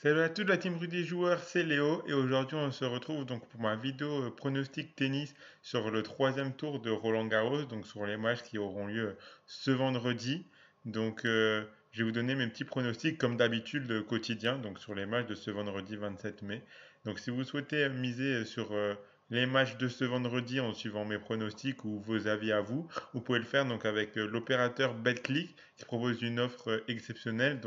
Salut à toute la team Rudy Joueur, c'est Léo et aujourd'hui on se retrouve donc pour ma vidéo pronostic tennis sur le troisième tour de Roland Garros, donc sur les matchs qui auront lieu ce vendredi. Je vais vous donner mes petits pronostics comme d'habitude quotidien, donc sur les matchs de ce vendredi 27 mai. Donc si vous souhaitez miser sur les matchs de ce vendredi en suivant mes pronostics ou vos avis à vous, vous pouvez le faire donc avec l'opérateur BetClick qui propose une offre exceptionnelle.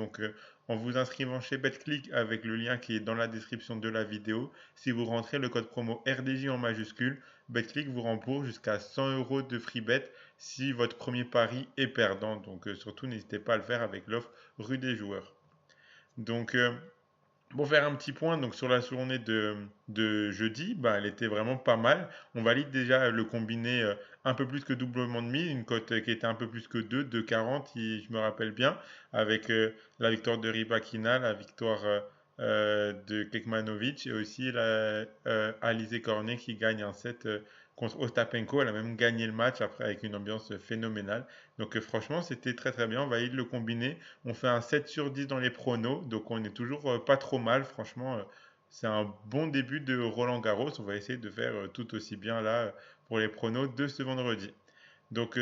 En vous inscrivant chez BetClick avec le lien qui est dans la description de la vidéo, si vous rentrez le code promo RDJ en majuscule, BetClick vous rembourse jusqu'à 100 euros de free bet si votre premier pari est perdant. Surtout n'hésitez pas à le faire avec l'offre rue des joueurs. Donc euh, pour faire un petit point donc sur la journée de jeudi, bah, elle était vraiment pas mal. On valide déjà le combiné un peu plus que doublement demi, une cote qui était un peu plus que 2,40 si je me rappelle bien, avec la victoire de Rybakina, la victoire de Kekmanovic et aussi Alizé Cornet qui gagne un set contre Ostapenko. Elle a même gagné le match après avec une ambiance phénoménale. Franchement, c'était très très bien. On valide le combiné. On fait un 7 sur 10 dans les pronos, donc on est toujours pas trop mal. Franchement, c'est un bon début de Roland Garros. On va essayer de faire tout aussi bien là pour les pronos de ce vendredi.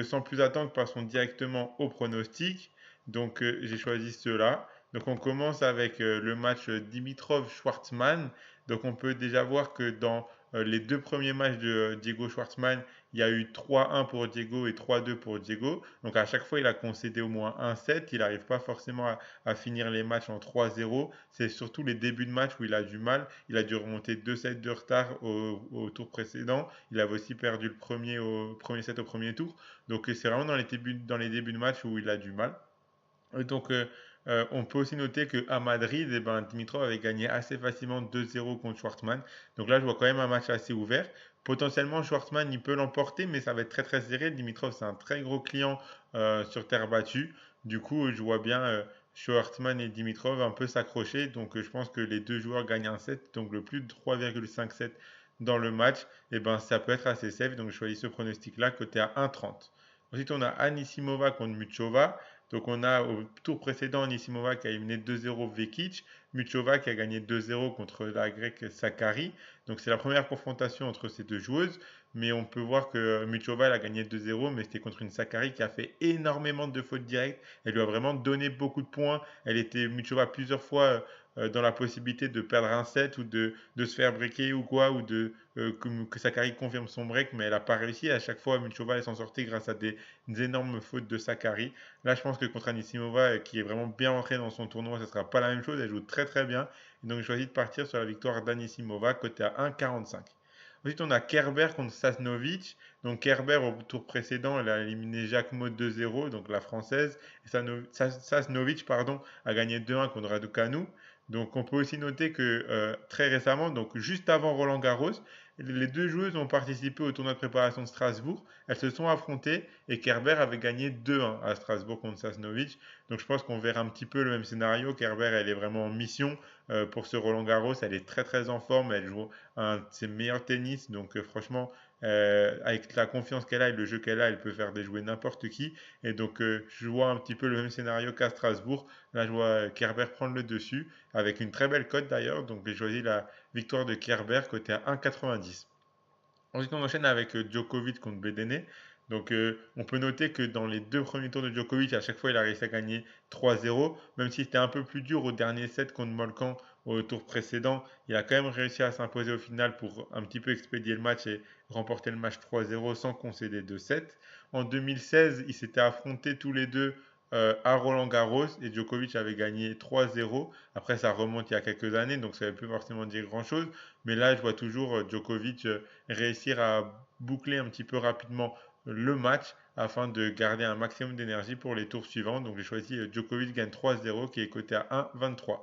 Sans plus attendre, passons directement au pronostic. J'ai choisi ceux-là. Donc on commence avec le match Dimitrov-Schwartzmann. Donc on peut déjà voir que dans les deux premiers matchs de Diego Schwartzmann, il y a eu 3-1 pour Diego et 3-2 pour Diego. Donc à chaque fois, il a concédé au moins un set. Il n'arrive pas forcément à finir les matchs en 3-0. C'est surtout les débuts de match où il a du mal. Il a dû remonter 2 sets de retard au tour précédent. Il avait aussi perdu le premier set au premier tour. C'est vraiment dans les débuts de match où il a du mal. On peut aussi noter qu'à Madrid, Dimitrov avait gagné assez facilement 2-0 contre Schwartzmann. Donc là, je vois quand même un match assez ouvert. Potentiellement, Schwartzmann, il peut l'emporter, mais ça va être très très serré. Dimitrov, c'est un très gros client sur terre battue. Du coup, je vois bien Schwartzmann et Dimitrov un peu s'accrocher. Je pense que les deux joueurs gagnent un set. Donc le plus de 3,57 dans le match, ça peut être assez safe. Donc je choisis ce pronostic-là, côté à 1,30. Ensuite, on a Anisimova contre Muchova. Donc on a au tour précédent Anisimova qui a éliminé 2-0 Vekic, Muchova qui a gagné 2-0 contre la grecque Sakari. Donc c'est la première confrontation entre ces deux joueuses, mais on peut voir que Muchova elle a gagné 2-0, mais c'était contre une Sakari qui a fait énormément de fautes directes. Elle lui a vraiment donné beaucoup de points. Elle était Muchova plusieurs fois dans la possibilité de perdre un set ou de se faire breaker ou quoi, ou que Sakari confirme son break, mais elle n'a pas réussi. À chaque fois, Muchova elle s'en sortait grâce à des énormes fautes de Sakari. Là, je pense que contre Anisimova, qui est vraiment bien entrée dans son tournoi, ce ne sera pas la même chose. Elle joue très très bien. Et donc, je choisis de partir sur la victoire d'Anisimova, côté à 1,45. Ensuite, on a Kerber contre Sasnovic. Donc, Kerber, au tour précédent, elle a éliminé Jacquemot 2-0, donc la française. Et Sasnovic, pardon, a gagné 2-1 contre Raducanu. Donc, on peut aussi noter que très récemment, donc juste avant Roland Garros, les deux joueuses ont participé au tournoi de préparation de Strasbourg. Elles se sont affrontées et Kerber avait gagné 2-1 à Strasbourg contre Sasnovic. Donc je pense qu'on verra un petit peu le même scénario. Kerber, elle est vraiment en mission pour ce Roland Garros. Elle est très très en forme. Elle joue un de ses meilleurs tennis. Franchement, avec la confiance qu'elle a et le jeu qu'elle a, elle peut faire déjouer n'importe qui. Je vois un petit peu le même scénario qu'à Strasbourg. Là, je vois Kerber prendre le dessus avec une très belle cote d'ailleurs. Donc j'ai choisi la victoire de Kerber côté à 1,90. Ensuite, on enchaîne avec Djokovic contre Bedene. On peut noter que dans les deux premiers tours de Djokovic, à chaque fois, il a réussi à gagner 3-0. Même si c'était un peu plus dur au dernier set contre Molkan au tour précédent, il a quand même réussi à s'imposer au final pour un petit peu expédier le match et remporter le match 3-0 sans concéder de 7. En 2016, ils s'étaient affrontés tous les deux à Roland Garros et Djokovic avait gagné 3-0. Après, ça remonte il y a quelques années, donc ça ne veut plus forcément dire grand-chose. Mais là, je vois toujours Djokovic réussir à boucler un petit peu rapidement le match afin de garder un maximum d'énergie pour les tours suivants. Donc j'ai choisi Djokovic gagne 3-0 qui est coté à 1,23.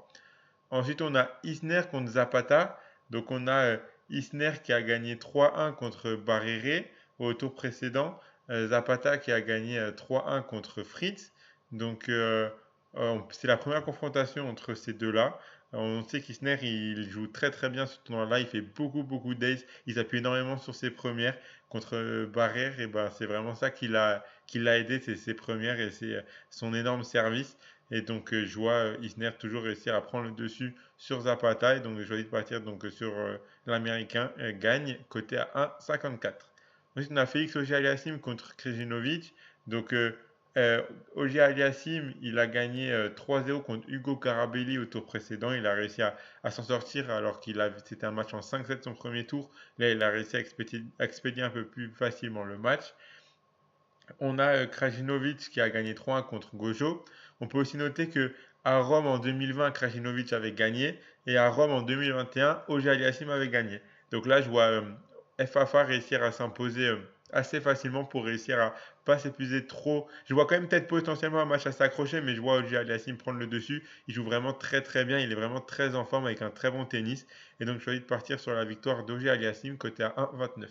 Ensuite on a Isner contre Zapata. Donc on a Isner qui a gagné 3-1 contre Barrere au tour précédent. Zapata qui a gagné 3-1 contre Fritz. C'est la première confrontation entre ces deux-là. On sait qu'Isner il joue très très bien ce tournoi-là, il fait beaucoup beaucoup d'ace, il s'appuie énormément sur ses premières contre Barrère et ben c'est vraiment ça qui l'a aidé, c'est ses premières et c'est son énorme service. Et donc, je vois Isner toujours réussir à prendre le dessus sur Zapata. Et donc, j'ai choisi de partir donc, sur l'Américain gagne, côté à 1,54. Ensuite, on a Félix Auger-Aliassime contre Krejinovic. Donc, Auger-Aliassime, il a gagné 3-0 contre Hugo Carabelli au tour précédent. Il a réussi à s'en sortir alors c'était un match en 5-7 son premier tour. Là, il a réussi à expédier un peu plus facilement le match. On a Krajinovic qui a gagné 3-1 contre Gojo. On peut aussi noter que à Rome en 2020, Krajinovic avait gagné et à Rome en 2021, Auger Aliassime avait gagné. Donc là, je vois FAFA réussir à s'imposer assez facilement pour réussir à pas s'épuiser trop. Je vois quand même peut-être potentiellement un match à s'accrocher, mais je vois Auger Aliassime prendre le dessus. Il joue vraiment très très bien, il est vraiment très en forme avec un très bon tennis. Et donc je choisis de partir sur la victoire d'Auger Aliassime côté à 1,29.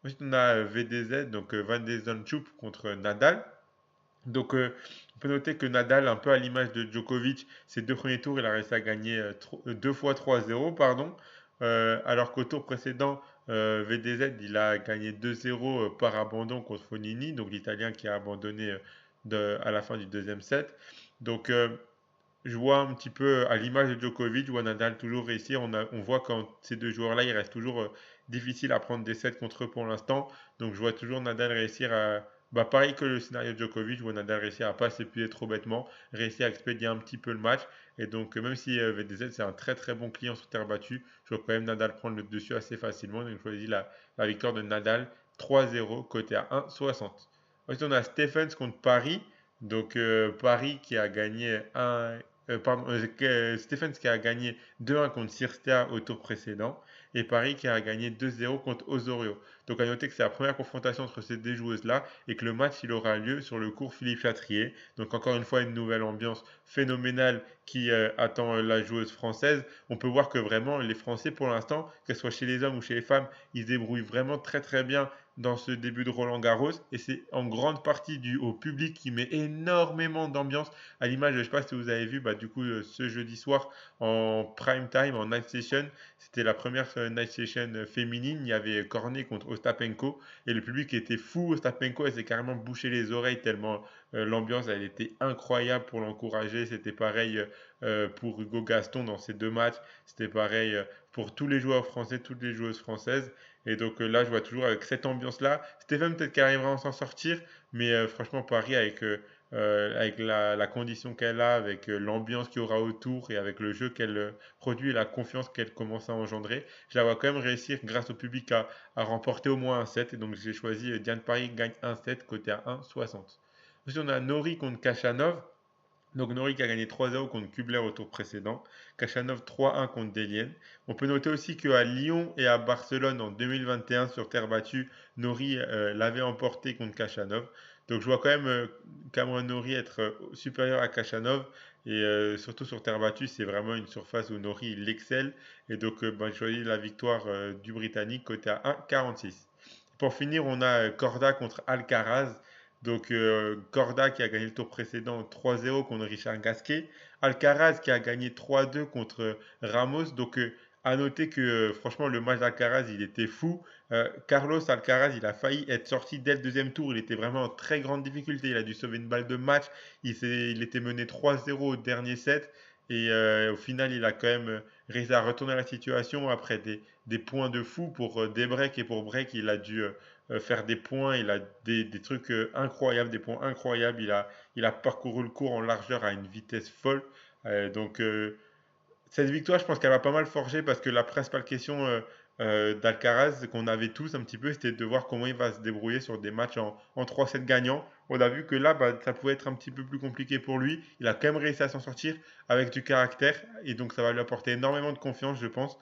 Ensuite, on a VDZ, donc Van de Zandschulp contre Nadal. Donc, on peut noter que Nadal, un peu à l'image de Djokovic, ses deux premiers tours, il a réussi à gagner deux fois 3-0, pardon. Alors qu'au tour précédent, VDZ, il a gagné 2-0 par abandon contre Fonini, donc l'Italien qui a abandonné à la fin du deuxième set. Donc, je vois un petit peu à l'image de Djokovic, je vois Nadal toujours réussir. On voit quand ces deux joueurs-là, il reste toujours difficile à prendre des sets contre eux pour l'instant. Donc je vois toujours Nadal réussir à. Bah, pareil que le scénario de Djokovic, je vois Nadal réussir à pas s'épuiser trop bêtement, réussir à expédier un petit peu le match. Et donc même si VDZ c'est un très très bon client sur terre battue, je vois quand même Nadal prendre le dessus assez facilement. Donc je choisis la victoire de Nadal 3-0 côté à 1,60. Ensuite on a Stephens contre Paris. Donc Paris qui a gagné Stephens qui a gagné 2-1 contre Cirstea au tour précédent et Paris qui a gagné 2-0 contre Osorio. Donc à noter que c'est la première confrontation entre ces deux joueuses-là et que le match il aura lieu sur le cours Philippe Chatrier. Donc encore une fois une nouvelle ambiance phénoménale qui attend la joueuse française. On peut voir que vraiment les Français pour l'instant, que ce soit chez les hommes ou chez les femmes, ils se débrouillent vraiment très très bien dans ce début de Roland Garros et c'est en grande partie dû au public qui met énormément d'ambiance à l'image, je ne sais pas si vous avez vu, bah, du coup, ce jeudi soir en prime time, en night session, c'était la première night session féminine. Il y avait Cornet contre Ostapenko et le public était fou. Ostapenko, elle s'est carrément bouché les oreilles tellement l'ambiance, elle était incroyable pour l'encourager. C'était pareil pour Hugo Gaston dans ces deux matchs. C'était pareil pour tous les joueurs français, toutes les joueuses françaises. Et donc là, je vois toujours avec cette ambiance-là. Stéphane, peut-être qu'elle arrivera à s'en sortir, mais franchement, Paris avec la condition qu'elle a, avec l'ambiance qu'il y aura autour et avec le jeu qu'elle produit et la confiance qu'elle commence à engendrer, je la vois quand même réussir grâce au public à remporter au moins un set. Et donc j'ai choisi Diane Paris gagne un set côté à 1,60. Ensuite on a Nori contre Kachanov. Donc Nori qui a gagné 3-0 contre Kubler au tour précédent, Kachanov 3-1 contre Delienne. On peut noter aussi qu'à Lyon et à Barcelone en 2021 sur terre battue, Nori l'avait emporté contre Kachanov. Donc je vois quand même Cameron Nori être supérieur à Kachanov et surtout sur terre battue, c'est vraiment une surface où Nori il excelle et donc je choisis la victoire du Britannique côté à 1,46. Pour finir, on a Corda contre Alcaraz. Donc Corda qui a gagné le tour précédent 3-0 contre Richard Gasquet. Alcaraz qui a gagné 3-2 contre Ramos. Donc à noter que franchement le match d'Alcaraz il était fou. Carlos Alcaraz il a failli être sorti dès le deuxième tour. Il était vraiment en très grande difficulté. Il a dû sauver une balle de match. Il était mené 3-0 au dernier set. Et au final il a quand même réussi à retourner la situation après des points de fou pour des breaks et pour break il a dû faire des points, il a des trucs incroyables, des points incroyables. Il a parcouru le cours en largeur à une vitesse folle. Donc cette victoire, je pense qu'elle va pas mal forger parce que la principale question d'Alcaraz qu'on avait tous un petit peu, c'était de voir comment il va se débrouiller sur des matchs en 3-7 gagnants. On a vu que là, bah, ça pouvait être un petit peu plus compliqué pour lui. Il a quand même réussi à s'en sortir avec du caractère et donc ça va lui apporter énormément de confiance, je pense.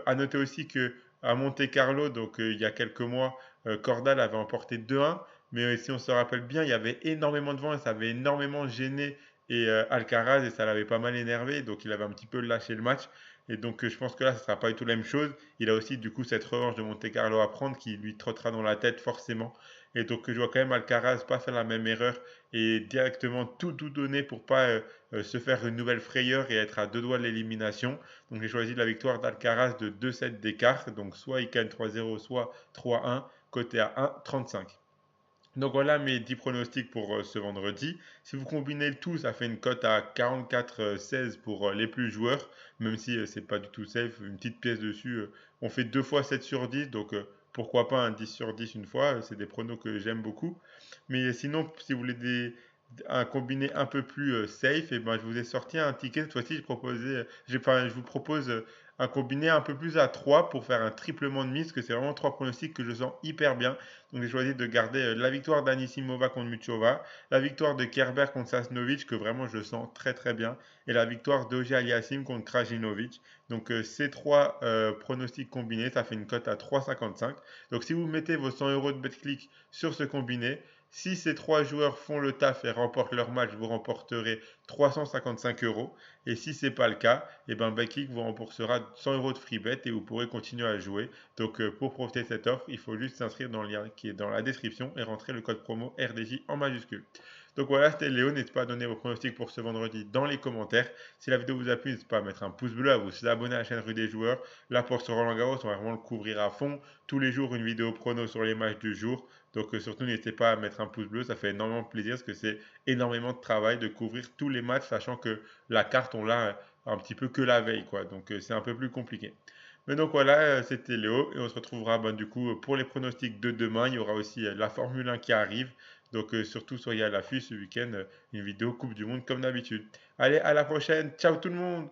À noter aussi que à Monte Carlo, donc il y a quelques mois, Cordal avait emporté 2-1. Mais si on se rappelle bien, il y avait énormément de vent et ça avait énormément gêné et Alcaraz et ça l'avait pas mal énervé, donc il avait un petit peu lâché le match. Et donc je pense que là, ce ne sera pas du tout la même chose. Il a aussi du coup cette revanche de Monte Carlo à prendre qui lui trottera dans la tête forcément. Et donc je vois quand même Alcaraz pas faire la même erreur et directement tout donner pour pas se faire une nouvelle frayeur et être à deux doigts de l'élimination. Donc j'ai choisi la victoire d'Alcaraz de 2 sets d'écart. Donc soit il gagne 3-0, soit 3-1, côté à 1,35. Donc voilà mes 10 pronostics pour ce vendredi. Si vous combinez le tout, ça fait une cote à 44,16 pour les plus joueurs, même si c'est pas du tout safe. Une petite pièce dessus, on fait 2 fois 7 sur 10, donc pourquoi pas un 10 sur 10 une fois, c'est des pronos que j'aime beaucoup. Mais sinon, si vous voulez un combiné un peu plus safe, et ben, je vous ai sorti un ticket. Cette fois-ci, je vous propose un combiné un peu plus à 3 pour faire un triplement de mise, parce que c'est vraiment 3 pronostics que je sens hyper bien. Donc j'ai choisi de garder la victoire d'Anisimova contre Muchova, la victoire de Kerber contre Sasnovic, que vraiment je sens très très bien, et la victoire d'Auger Aliassime contre Krajinovic. Donc ces trois pronostics combinés, ça fait une cote à 3,55. Donc si vous mettez vos 100 euros de BetClick sur ce combiné, si ces trois joueurs font le taf et remportent leur match, vous remporterez 355 euros. Et si ce n'est pas le cas, et ben BetClick vous remboursera 100 euros de free bet et vous pourrez continuer à jouer. Donc pour profiter de cette offre, il faut juste s'inscrire dans le lien qui est dans la description et rentrer le code promo RDJ en majuscule. Donc voilà, c'était Léo. N'hésitez pas à donner vos pronostics pour ce vendredi dans les commentaires. Si la vidéo vous a plu, n'hésitez pas à mettre un pouce bleu, à vous abonner à la chaîne Rue des Joueurs. Là, pour ce Roland Garros, on va vraiment le couvrir à fond. Tous les jours, une vidéo prono sur les matchs du jour. Donc surtout, n'hésitez pas à mettre un pouce bleu. Ça fait énormément plaisir parce que c'est énormément de travail de couvrir tous les matchs, sachant que la carte, on l'a un petit peu que la veille, quoi. Donc c'est un peu plus compliqué. Mais donc voilà, c'était Léo et on se retrouvera ben, du coup pour les pronostics de demain. Il y aura aussi la Formule 1 qui arrive. Donc surtout soyez à l'affût ce week-end, une vidéo Coupe du Monde comme d'habitude. Allez, à la prochaine. Ciao tout le monde!